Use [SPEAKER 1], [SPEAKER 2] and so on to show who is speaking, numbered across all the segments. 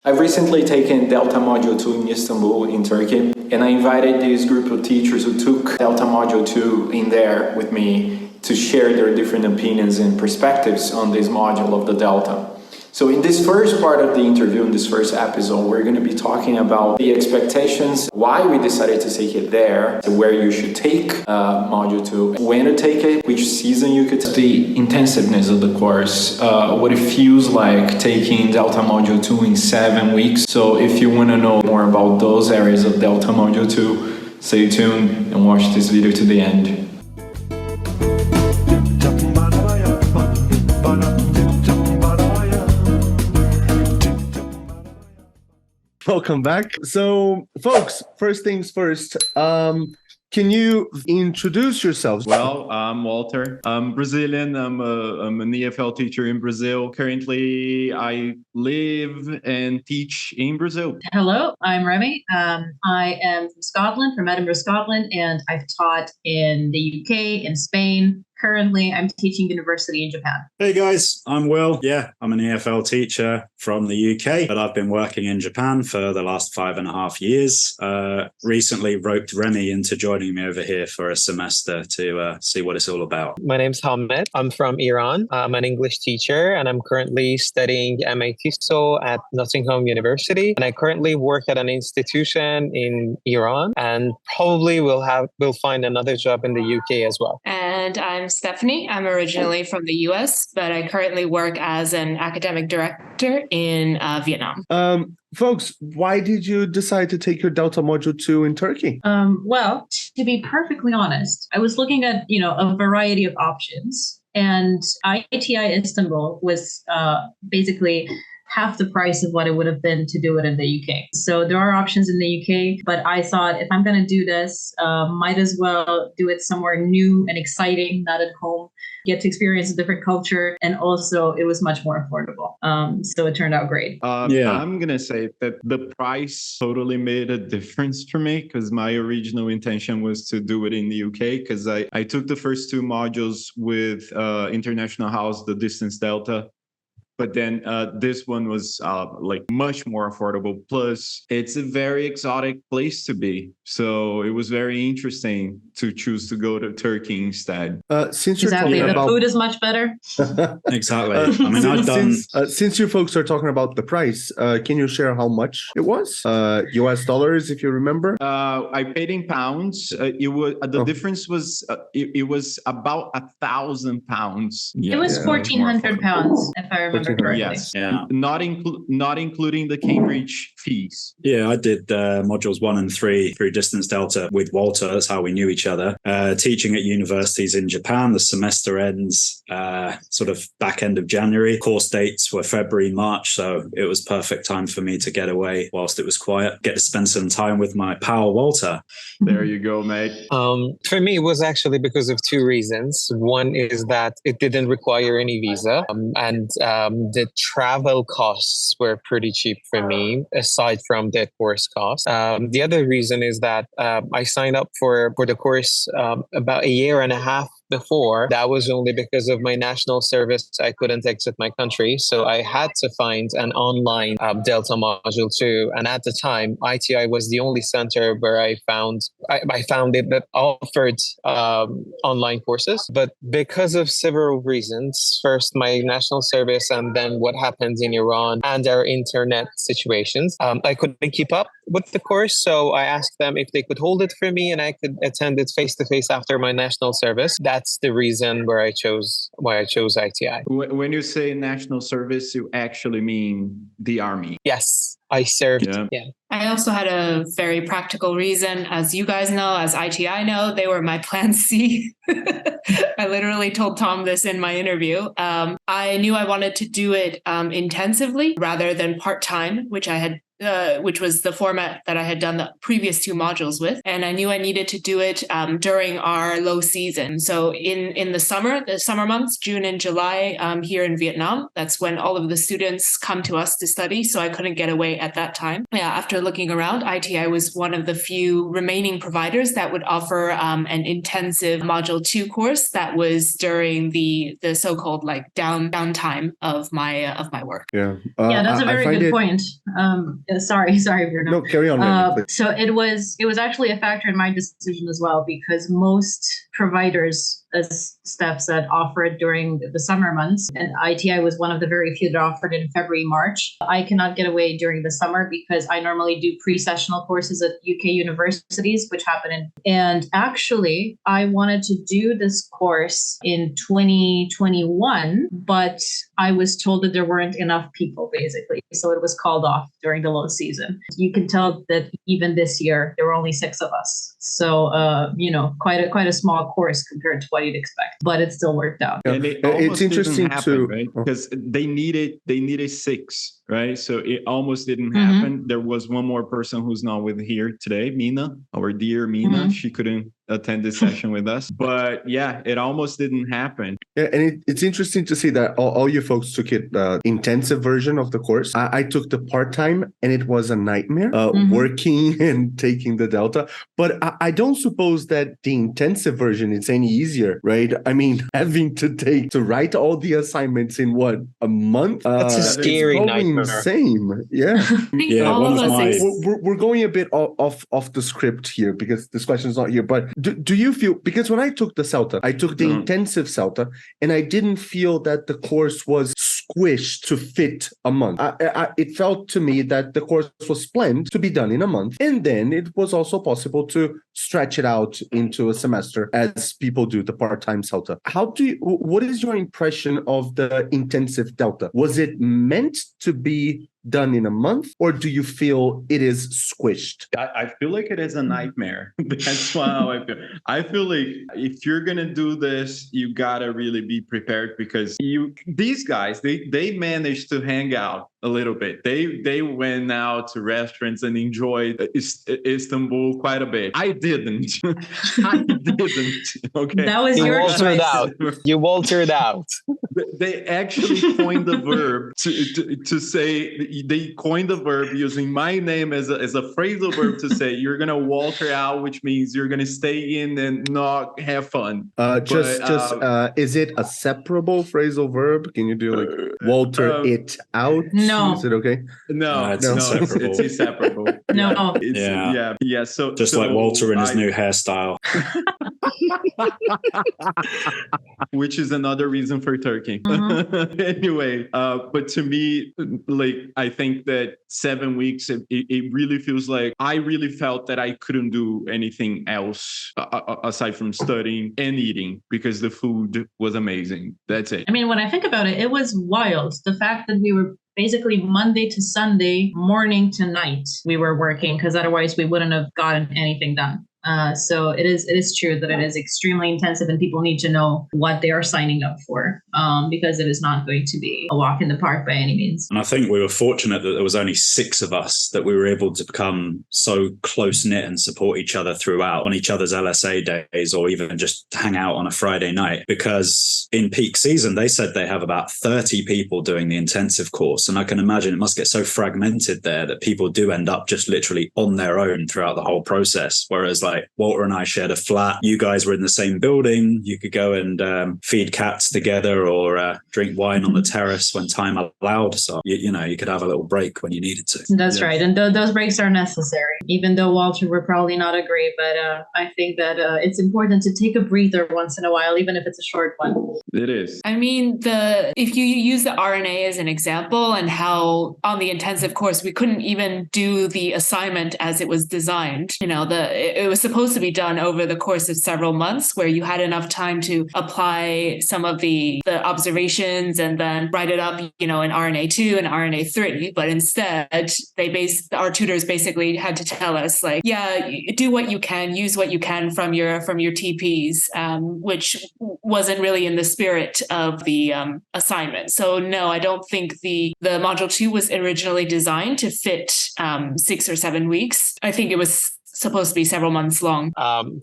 [SPEAKER 1] I've recently taken Delta Module 2 in Istanbul in Turkey, and I invited this group of teachers who took Delta Module 2 in there with me to share their different opinions and perspectives on this module of the Delta. So in this first part of the interview, in this first episode, we're going to be talking about the expectations, why we decided to take it there, where you should take Module 2, when to take it, which season you could take, the intensiveness of the course, what it feels like taking Delta Module 2 in 7 weeks. So if you want to know more about those areas of Delta Module 2, stay tuned and watch this video to the end.
[SPEAKER 2] Welcome back. So, folks, first things first, can you introduce yourselves?
[SPEAKER 3] Well, I'm Walter. I'm Brazilian. I'm an EFL teacher in Brazil. Currently, I live and teach in Brazil.
[SPEAKER 4] Hello, I'm Remmy. I am from Scotland, from Edinburgh, Scotland, and I've taught in the UK, in Spain. Currently, I'm teaching university in Japan.
[SPEAKER 5] Hey guys, I'm Will. Yeah, I'm an EFL teacher from the UK, but I've been working in Japan for the last 5.5 years. Recently roped Remmy into joining me over here for a semester to see what it's all about.
[SPEAKER 6] My name's Hamid. I'm from Iran. I'm an English teacher, and I'm currently studying MA TEFL at Nottingham University. And I currently work at an institution in Iran, and probably will find another job in the UK as well.
[SPEAKER 7] And I'm Stephanie. I'm originally from the US, but I currently work as an academic director in Vietnam.
[SPEAKER 2] Folks, why did you decide to take your Delta Module 2 in Turkey?
[SPEAKER 4] Well, to be perfectly honest, I was looking at, a variety of options, and ITI Istanbul was basically half the price of what it would have been to do it in the UK. So there are options in the UK, but I thought if I'm going to do this, might as well do it somewhere new and exciting, not at home, get to experience a different culture. And also it was much more affordable. So it turned out great.
[SPEAKER 3] I'm going to say that the price totally made a difference for me because my original intention was to do it in the UK because I took the first 2 modules with International House, the Distance Delta. But then this one was much more affordable. Plus, it's a very exotic place to be. So it was very interesting to choose to go to Turkey instead.
[SPEAKER 2] Since you're
[SPEAKER 4] exactly,
[SPEAKER 2] talking
[SPEAKER 4] the
[SPEAKER 2] about
[SPEAKER 4] food is much better.
[SPEAKER 5] Exactly. I mean, I've done.
[SPEAKER 2] Since you folks are talking about the price, can you share how much it was? US dollars, if you remember.
[SPEAKER 3] I paid in pounds. The difference was it was about £1,000.
[SPEAKER 4] Yeah, it was £1,400, if I remember correctly.
[SPEAKER 3] Yes, yeah. Not including the Cambridge fees.
[SPEAKER 5] Yeah, I did modules 1 and 3 through Distance Delta with Walter. That's how we knew each other. Teaching at universities in Japan. The semester ends sort of back end of January. Course dates were February, March. So it was perfect time for me to get away whilst it was quiet. Get to spend some time with my pal, Walter.
[SPEAKER 3] There you go, mate.
[SPEAKER 6] For me, it was actually because of 2 reasons. One is that it didn't require any visa. And the travel costs were pretty cheap for me, aside from the course cost. The other reason is that I signed up for the course about 1.5 years before. That was only because of my national service. I couldn't exit my country. So I had to find an online Delta Module 2. And at the time, ITI was the only center where I found it that offered online courses. But because of several reasons, first my national service and then what happened in Iran and our internet situations, I couldn't keep up with the course. So I asked them if they could hold it for me and I could attend it face-to-face after my national service. That's the reason why I chose ITI.
[SPEAKER 3] When you say national service, you actually mean the army?
[SPEAKER 6] Yes, I served. Yeah.
[SPEAKER 7] I also had a very practical reason. As you guys know, as ITI know, they were my plan C. I literally told Tom this in my interview. I knew I wanted to do it intensively rather than part-time, which was the format that I had done the previous 2 modules with. And I knew I needed to do it during our low season. So in the summer months, June and July here in Vietnam, that's when all of the students come to us to study. So I couldn't get away at that time. Yeah, after looking around, ITI was one of the few remaining providers that would offer an intensive Module 2 course that was during the so-called like downtime of my work.
[SPEAKER 2] Yeah.
[SPEAKER 4] Yeah, that's a very good point. Sorry, Bruno.
[SPEAKER 2] No, carry on. Remmy, please.
[SPEAKER 4] So it was actually a factor in my decision as well, because most providers, as Steph said, offered during the summer months, and ITI was one of the very few that offered in February, March. I cannot get away during the summer because I normally do pre-sessional courses at UK universities, which happen and actually I wanted to do this course in 2021, but I was told that there weren't enough people, basically. So it was called off during the low season. You can tell that even this year, there were only 6 of us. So, quite a small course compared to what you'd expect, but it still worked out.
[SPEAKER 3] And it's interesting happen, right? Because they needed 6, right? So it almost didn't happen. There was one more person who's not with here today, Mina, our dear Mina. She couldn't attend this session with us, but yeah, it almost didn't happen.
[SPEAKER 2] Yeah, and it's interesting to see that all you folks took it intensive version of the course. I took the part-time, and it was a nightmare working and taking the Delta. But I don't suppose that the intensive version is any easier, right? I mean, having to write all the assignments in a month?
[SPEAKER 6] That's a scary nightmare.
[SPEAKER 2] Insane. Yeah.
[SPEAKER 5] Yeah,
[SPEAKER 2] we're going a bit off the script here because this question is not here. But do you feel, because when I took the CELTA, I took the intensive CELTA, and I didn't feel that the course was squished to fit a month. It felt to me that the course was planned to be done in a month, and then it was also possible to stretch it out into a semester as people do the part-time CELTA. What is your impression of the intensive Delta? Was it meant to be done in a month, or do you feel it is squished?
[SPEAKER 3] I feel like it is a nightmare. That's how I feel. I feel like if you're gonna do this, you gotta really be prepared, because these guys they managed to hang out a little bit. They went out to restaurants and enjoyed Istanbul quite a bit. I didn't. Okay,
[SPEAKER 4] that was your choice.
[SPEAKER 6] You altered out.
[SPEAKER 3] They actually coined the verb to say. They coined the verb using my name as a phrasal verb to say you're gonna walter out, which means you're gonna stay in and not have fun.
[SPEAKER 2] Is it a separable phrasal verb? Can you do like walter it out?
[SPEAKER 4] No.
[SPEAKER 2] Is it okay?
[SPEAKER 3] No, it's inseparable.
[SPEAKER 4] No.
[SPEAKER 3] Yeah. So
[SPEAKER 5] just like Walter in his new hairstyle.
[SPEAKER 3] Which is another reason for Turkey. Anyway, but to me, like, I think that 7 weeks, it really feels like I really felt that I couldn't do anything else aside from studying and eating, because the food was amazing. That's it.
[SPEAKER 4] I mean, when I think about it, it was wild. The fact that we were basically Monday to Sunday, morning to night, we were working, because otherwise we wouldn't have gotten anything done. So it is true that it is extremely intensive, and people need to know what they are signing up for, because it is not going to be a walk in the park by any means.
[SPEAKER 5] And I think we were fortunate that there was only 6 of us, that we were able to become so close knit and support each other throughout on each other's LSA days, or even just hang out on a Friday night, because in peak season, they said they have about 30 people doing the intensive course. And I can imagine it must get so fragmented there that people do end up just literally on their own throughout the whole process. Whereas like Walter and I shared a flat, you guys were in the same building, you could go and feed cats together, or drink wine on the terrace when time allowed. So, you could have a little break when you needed to.
[SPEAKER 4] That's right. And those breaks are necessary. Even though, Walter, we're probably not agree, but I think that it's important to take a breather once in a while, even if it's a short one.
[SPEAKER 3] It is.
[SPEAKER 7] I mean, if you use the RNA as an example, and how on the intensive course, we couldn't even do the assignment as it was designed. It was supposed to be done over the course of several months, where you had enough time to apply some of the observations and then write it up, in RNA2 and RNA3. But instead, our tutors basically had to tell us, like, do what you can, use what you can from your TPs, which wasn't really in the spirit of the assignment. So no, I don't think the Module 2 was originally designed to fit 6 or 7 weeks. I think it was supposed to be several months long?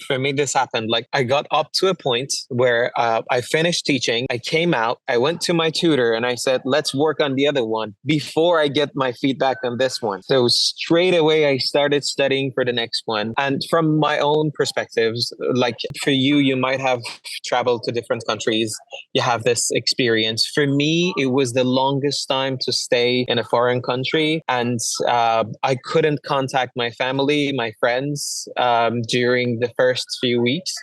[SPEAKER 6] For me, this happened. Like I got up to a point where I finished teaching. I came out. I went to my tutor and I said, "Let's work on the other one before I get my feedback on this one." So straight away, I started studying for the next one. And from my own perspectives, like for you, you might have traveled to different countries. You have this experience. For me, it was the longest time to stay in a foreign country, and I couldn't contact my family, my friends during the first few weeks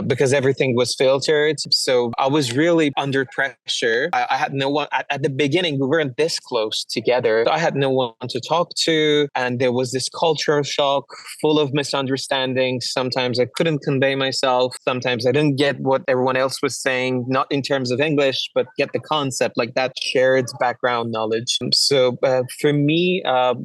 [SPEAKER 6] because everything was filtered. So I was really under pressure. I had no one at the beginning. We weren't this close together. I had no one to talk to, and there was this cultural shock full of misunderstandings. Sometimes I couldn't convey myself. Sometimes I didn't get what everyone else was saying, not in terms of English, but get the concept, like that shared background knowledge. So for me,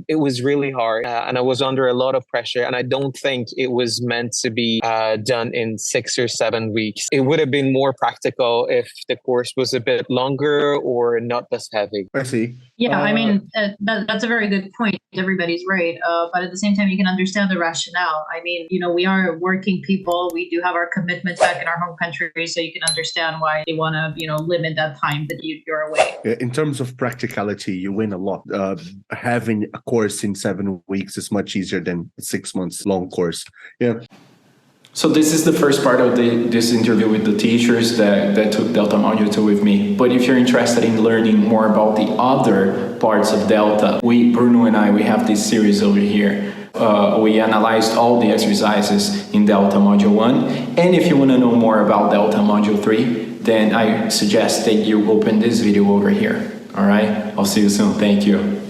[SPEAKER 6] it was really hard, and I was under a lot of pressure. And I don't think it was meant to be done in 6 or 7 weeks. It would have been more practical if the course was a bit longer or not as heavy.
[SPEAKER 2] I see.
[SPEAKER 4] Yeah, I mean, that's a very good point. Everybody's right. But at the same time, you can understand the rationale. I mean, we are working people. We do have our commitments back in our home country. So you can understand why they want to, limit that time that you're away.
[SPEAKER 2] In terms of practicality, you win a lot. Having a course in 7 weeks is much easier than a 6 months long course. Yeah.
[SPEAKER 1] So this is the first part of this interview with the teachers that took Delta Module 2 with me. But if you're interested in learning more about the other parts of Delta, Bruno and I, we have this series over here. We analyzed all the exercises in Delta Module 1. And if you want to know more about Delta Module 3, then I suggest that you open this video over here. All right? I'll see you soon. Thank you.